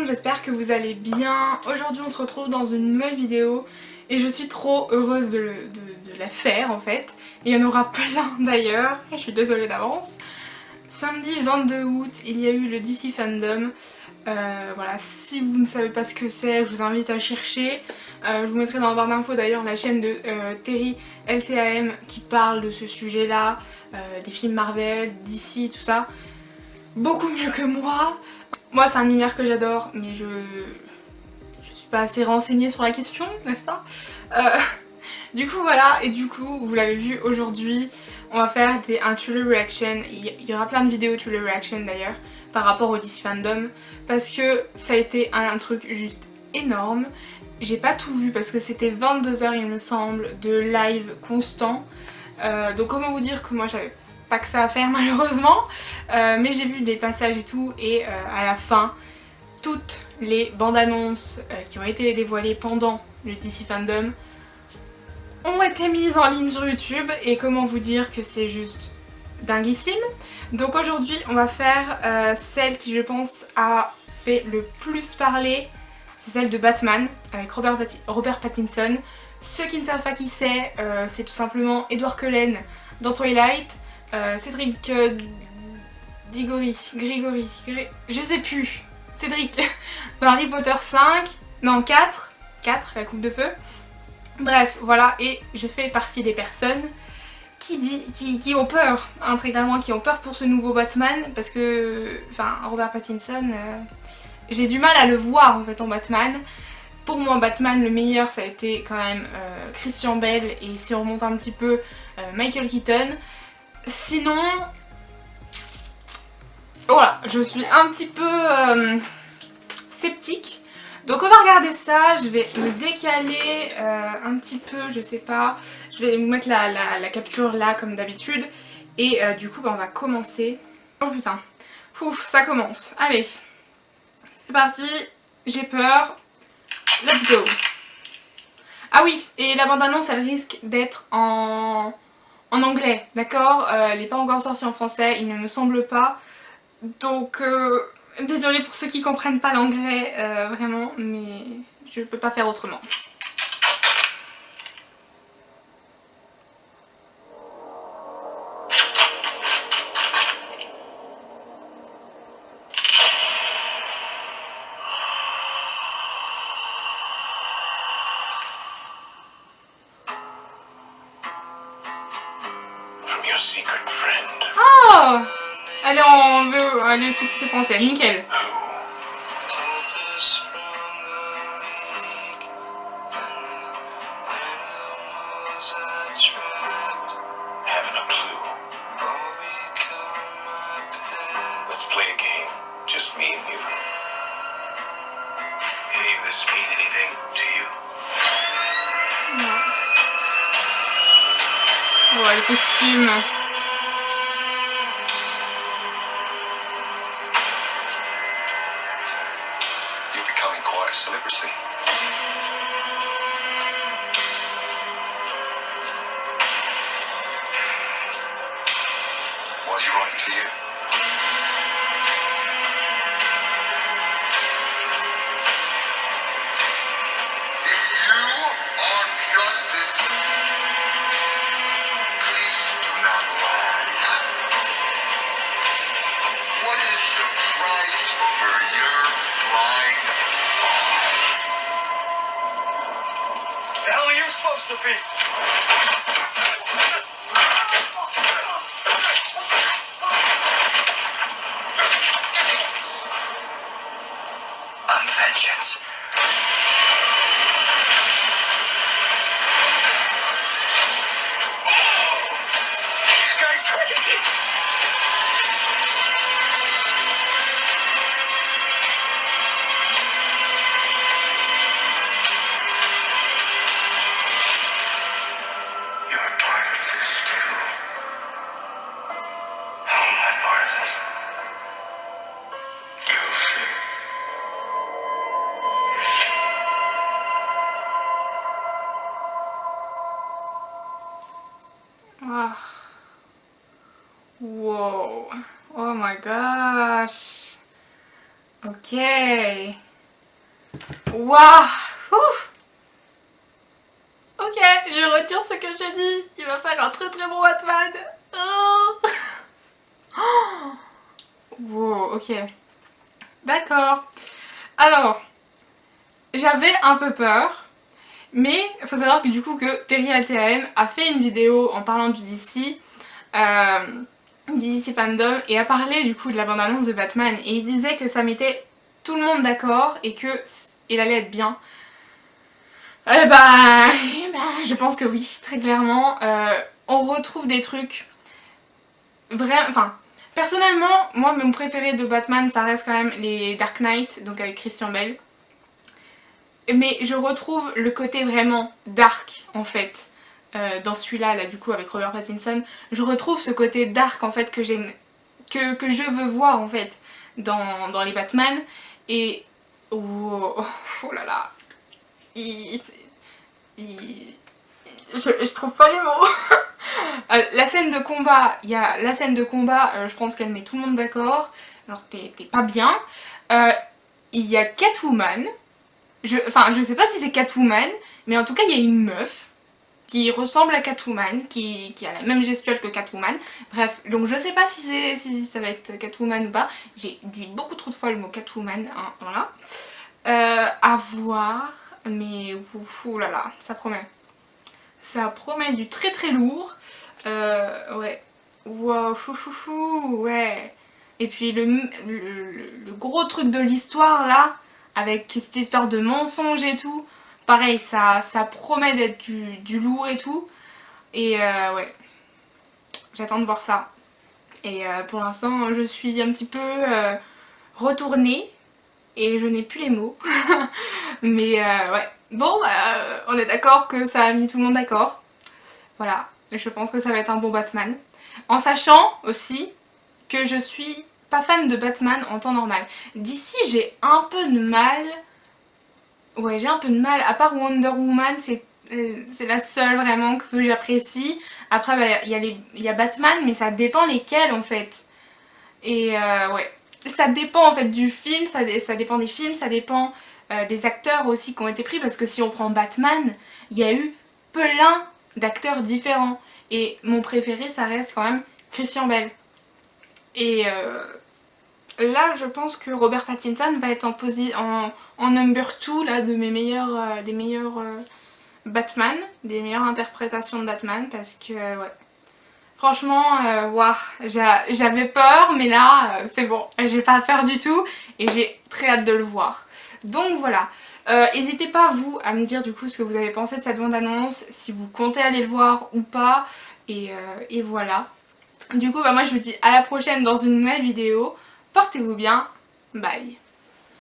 j'espère que vous allez bien. Aujourd'hui on se retrouve dans une nouvelle vidéo et je suis trop heureuse de la faire en fait. Et il y en aura plein d'ailleurs, je suis désolée d'avance. Samedi 22 août, il y a eu le DC Fandom. Voilà, si vous ne savez pas ce que c'est, je vous invite à chercher. Je vous mettrai dans la barre d'infos d'ailleurs la chaîne de Terry LTAM qui parle de ce sujet-là, des films Marvel, DC, tout ça. Beaucoup mieux que moi. Moi c'est un univers que j'adore, mais je suis pas assez renseignée sur la question, n'est-ce pas? Du coup voilà, et du coup vous l'avez vu aujourd'hui, on va faire un trailer reaction. Il y aura plein de vidéos trailer reaction d'ailleurs par rapport au DC Fandom, parce que ça a été un truc juste énorme. J'ai pas tout vu parce que c'était 22 heures il me semble de live constant, donc comment vous dire que moi j'avais pas que ça à faire malheureusement, mais j'ai vu des passages et tout, et à la fin toutes les bandes annonces qui ont été dévoilées pendant le DC Fandom ont été mises en ligne sur YouTube, et comment vous dire que c'est juste dinguissime. Donc aujourd'hui on va faire celle qui je pense a fait le plus parler, c'est celle de Batman avec Robert Pattinson. Ceux qui ne savent pas qui c'est tout simplement Edward Cullen dans Twilight, Cédric Grégory, je sais plus, Cédric dans Harry Potter 5, non 4, la coupe de feu. Bref, voilà, et je fais partie des personnes qui ont peur, hein, très clairement, qui ont peur pour ce nouveau Batman, parce que, enfin, Robert Pattinson, j'ai du mal à le voir en fait en Batman. Pour moi, Batman, le meilleur, ça a été quand même Christian Bale, et si on remonte un petit peu, Michael Keaton. Sinon, voilà, je suis un petit peu sceptique. Donc on va regarder ça, je vais me décaler un petit peu, je sais pas. Je vais vous mettre la capture là comme d'habitude. Et du coup bah, on va commencer. Oh putain, ouf, ça commence. Allez, c'est parti, j'ai peur. Let's go. Ah oui, et la bande-annonce elle risque d'être en anglais, d'accord, elle n'est pas encore sortie en français, il ne me semble pas. Donc désolée pour ceux qui comprennent pas l'anglais, vraiment, mais je peux pas faire autrement. Oh, elle est sous-titrée français, nickel. Ouais, le costume. Celebrity. Why is he writing to you? If you are justice, please do not lie. What is the price for your blind eye? The hell are you supposed to be? I'm vengeance. This guy's crazy. You're part of this too. How am I part of it? You'll see. Ah. Wow. Oh my gosh. Ok. Waouh. Ouf. Ok, je retire ce que j'ai dit. Il va faire un très très bon Batman. Oh. Oh. Wow, ok. D'accord. Alors, j'avais un peu peur. Mais il faut savoir que du coup que Terry LTM a fait une vidéo en parlant du DC Fandom et a parlé du coup de la bande-annonce de Batman et il disait que ça mettait tout le monde d'accord et que il allait être bien. Je pense que oui, très clairement. On retrouve des trucs vraiment... Enfin, personnellement, moi mon préféré de Batman ça reste quand même les Dark Knight, donc avec Christian Bale. Mais je retrouve le côté vraiment dark en fait dans celui-là, là du coup avec Robert Pattinson. Je retrouve ce côté dark en fait que j'aime, que je veux voir en fait dans les Batman. Et oh là là, je trouve pas les mots. La scène de combat, il y a la scène de combat, je pense qu'elle met tout le monde d'accord. Alors t'es pas bien. Il y a Catwoman. Enfin, je sais pas si c'est Catwoman, mais en tout cas, il y a une meuf qui ressemble à Catwoman, qui a la même gestuelle que Catwoman. Bref, donc je sais pas si ça va être Catwoman ou pas. J'ai dit beaucoup trop de fois le mot Catwoman, hein, voilà. À voir, mais là là, ça promet. Ça promet du très très lourd. Ouais. Wow, ouais. Et puis le gros truc de l'histoire là, avec cette histoire de mensonge et tout, pareil, ça promet d'être du lourd et tout. Et ouais, j'attends de voir ça. Et pour l'instant, je suis un petit peu retournée et je n'ai plus les mots. Mais ouais, bon, on est d'accord que ça a mis tout le monde d'accord. Voilà, je pense que ça va être un bon Batman. En sachant aussi que je suis pas fan de Batman en temps normal. D'ici, j'ai un peu de mal. Ouais, j'ai un peu de mal. À part Wonder Woman, c'est la seule vraiment que j'apprécie. Après, bah, il y a Batman, mais ça dépend lesquels en fait. Et ouais, ça dépend en fait du film, ça dépend des films, ça dépend des acteurs aussi qui ont été pris. Parce que si on prend Batman, il y a eu plein d'acteurs différents. Et mon préféré, ça reste quand même Christian Bale. Et là, je pense que Robert Pattinson va être en number 2 là, de mes meilleurs, des meilleurs Batman, des meilleures interprétations de Batman. Parce que, ouais, franchement, waouh, j'avais peur, mais là, c'est bon, j'ai pas peur du tout. Et j'ai très hâte de le voir. Donc voilà, n'hésitez pas vous à me dire du coup ce que vous avez pensé de cette bande-annonce, si vous comptez aller le voir ou pas, et voilà. Du coup, bah, moi je vous dis à la prochaine dans une nouvelle vidéo, portez-vous bien, bye.